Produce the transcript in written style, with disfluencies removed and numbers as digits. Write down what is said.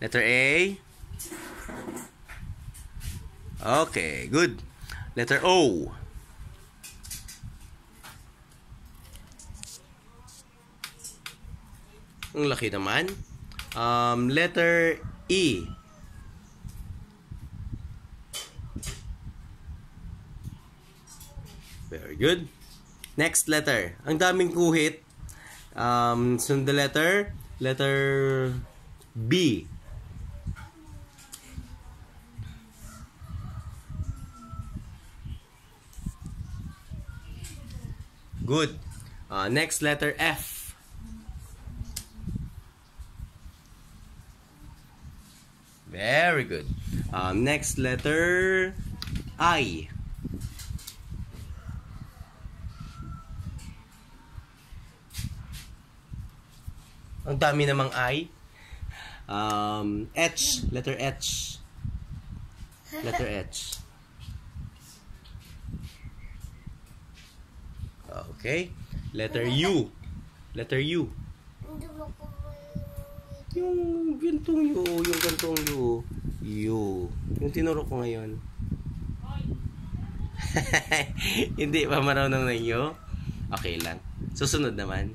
Letter A. Okay, good. Letter O. Ang laki naman. Letter E. Very good. Next letter. Ang daming kuhit. Sunod na letter. Letter B. Good. Next letter F. Very good. Next letter I. Ang dami namang I. H. Letter H. Letter H. Okay. Letter U. Letter U. Yung gantong U. Yung gantong U. U. Yung tinuro ko ngayon. Hindi pa marunong na U? Okay lang. Susunod naman.